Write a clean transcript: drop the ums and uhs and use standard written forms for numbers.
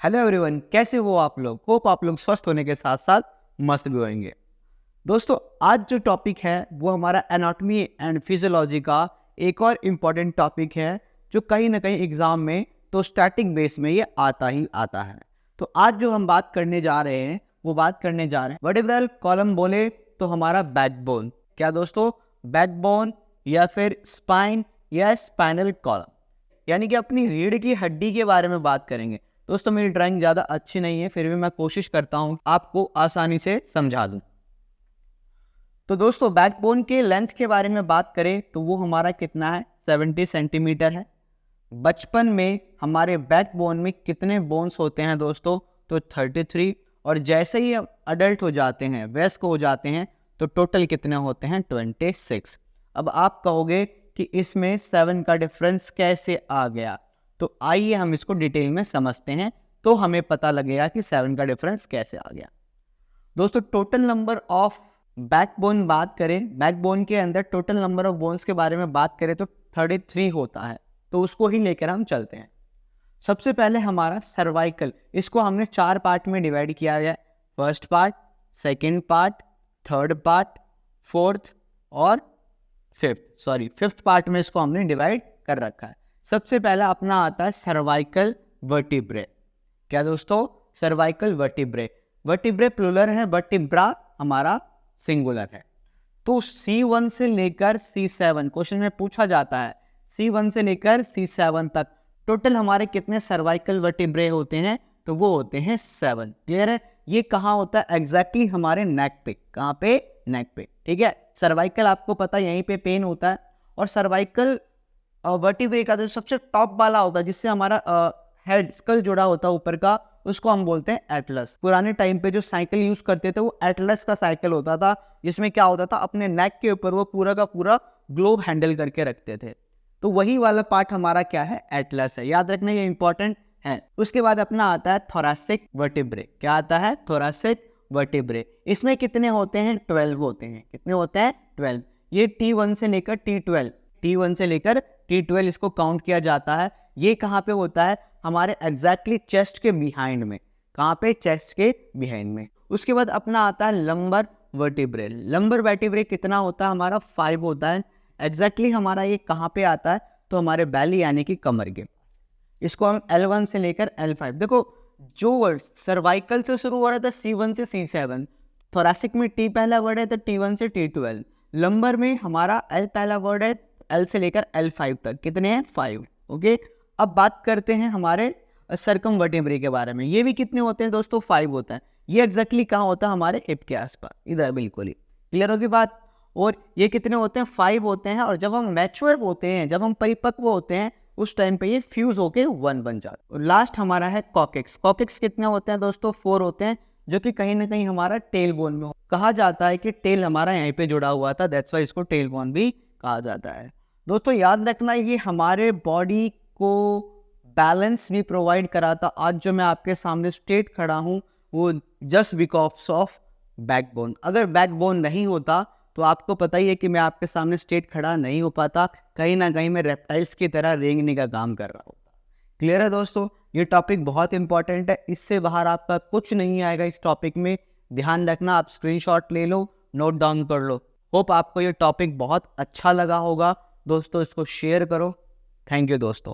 Hello everyone, कैसे हो आप लोग। होप आप लोग स्वस्थ होने के साथ साथ मस्त भी होंगे। दोस्तों, आज जो टॉपिक है वो हमारा एनाटॉमी एंड फिजियोलॉजी का एक और इम्पॉर्टेंट टॉपिक है, जो कहीं ना कहीं एग्जाम में तो स्टैटिक बेस में ये आता ही आता है। तो आज जो हम बात करने जा रहे हैं वो बात करने जा रहे हैं वर्टिब्रल कॉलम। बोले तो हमारा बैकबोन, क्या दोस्तों, बैकबोन या फिर स्पाइन या स्पाइनल कॉलम, यानी कि अपनी रीढ़ की हड्डी के बारे में बात करेंगे। दोस्तों, मेरी ड्राइंग ज़्यादा अच्छी नहीं है, फिर भी मैं कोशिश करता हूँ आपको आसानी से समझा दूँ। तो दोस्तों, बैकबोन के लेंथ के बारे में बात करें तो वो हमारा कितना है, 70 सेंटीमीटर है। बचपन में हमारे बैकबोन में कितने बोन्स होते हैं दोस्तों, तो 33। और जैसे ही हम अडल्ट हो जाते हैं, वयस्क हो जाते हैं, तो टोटल कितने होते हैं, 26। अब आप कहोगे कि इसमें 7 का डिफरेंस कैसे आ गया, तो आइए हम इसको डिटेल में समझते हैं, तो हमें पता लगेगा कि 7 का डिफरेंस कैसे आ गया। दोस्तों, टोटल नंबर ऑफ बैकबोन बात करें, बैकबोन के अंदर टोटल नंबर ऑफ बोन्स के बारे में बात करें तो 33 होता है। तो उसको ही लेकर हम चलते हैं। सबसे पहले हमारा सर्वाइकल, इसको हमने 4 पार्ट में डिवाइड किया गया। First part, second part, third part, fourth और फिफ्थ पार्ट में इसको हमने डिवाइड कर रखा है। सबसे पहला अपना आता है सर्वाइकल वर्टिब्रे। क्या दोस्तों, सर्वाइकल वर्टिब्रे। वर्टिब्रे प्लूरल है, वर्टिब्रा हमारा सिंगुलर है। तो C1 से लेकर C7 क्वेश्चन में पूछा जाता है, C1 से लेकर C7 तक टोटल हमारे कितने सर्वाइकल वर्टिब्रे होते हैं, तो वो होते हैं 7। क्लियर है। ये कहाँ होता है, एग्जैक्टली हमारे नेक पे। कहाँ पे, नेक पे। ठीक है। सर्वाइकल आपको पता है यहीं पे पेन होता है। और सर्वाइकल वर्टिब्रे का जो सबसे टॉप वाला होता है, जिससे हमारा हेड स्कल जुड़ा होता है ऊपर का, उसको हम बोलते हैं एटलस। पुराने टाइम पे जो साइकिल यूज करते थे वो एटलस का साइकिल होता था, जिसमें क्या होता था, अपने नेक के ऊपर वो पूरा का पूरा ग्लोब हैंडल करके रखते थे। तो वही वाला पार्ट हमारा क्या है, एटलस है। याद रखना, ये इंपॉर्टेंट है। उसके बाद अपना आता है थोरैसिक वर्टिब्रे। क्या आता है, थोरैसिक वर्टिब्रे। इसमें कितने होते हैं, 12 होते हैं। कितने होते हैं, 12। ये T1 से लेकर T12 से लेकर T12 इसको काउंट किया जाता है। ये कहाँ पे होता है, हमारे एग्जैक्टली चेस्ट के बिहाइंड में। कहाँ पे, चेस्ट के बिहाइंड में। उसके बाद अपना आता है लंबर वर्टिब्रे। लंबर वर्टिब्रे कितना होता है, हमारा 5 होता है। एग्जैक्टली हमारा ये कहाँ पे आता है, तो हमारे बैली यानी कि कमर के। इसको हम L1 से लेकर L5। देखो, जो वर्ड सर्वाइकल से शुरू हो रहा था C1 से C7, थोरैसिक में T पहला वर्ड है तो T1 से T12, लंबर में हमारा L पहला वर्ड है, L से लेकर L5 तक कितने हैं, 5। ओके। अब बात करते हैं हमारे सर्कमवर्टिब्रे के बारे में। ये भी कितने होते हैं दोस्तों, 5 होता है। ये एग्जैक्टली कहाँ होता है, हमारे हिप के आसपास, इधर बिल्कुल ही। क्लियर होगी बात। और ये कितने होते हैं, 5 होते हैं। और जब हम मैच्योर होते हैं, जब हम परिपक्व होते हैं, उस टाइम पे ये फ्यूज होके 1 बन जाता है। और लास्ट हमारा है कॉकेक्स। कॉकेक्स कितने होते हैं दोस्तों, 4 होते हैं, जो कि कहीं ना कहीं हमारा टेल बोन में कहा जाता है कि टेल हमारा यहीं पे जुड़ा हुआ था, दैट्स व्हाई इसको टेल बोन भी कहा जाता है। दोस्तों, याद रखना, ये हमारे बॉडी को बैलेंस भी प्रोवाइड कराता। आज जो मैं आपके सामने स्ट्रेट खड़ा हूँ, वो जस्ट बिकॉज ऑफ बैकबोन। अगर बैकबोन नहीं होता तो आपको पता ही है कि मैं आपके सामने स्ट्रेट खड़ा नहीं हो पाता, कहीं ना कहीं मैं रेप्टाइल्स की तरह रेंगने का काम कर रहा होता। क्लियर है दोस्तों। ये टॉपिक बहुत इंपॉर्टेंट है, इससे बाहर आपका कुछ नहीं आएगा इस टॉपिक में। ध्यान रखना, आप स्क्रीनशॉट ले लो, नोट डाउन कर लो। होप आपको ये टॉपिक बहुत अच्छा लगा होगा। दोस्तों, इसको शेयर करो। थैंक यू दोस्तों।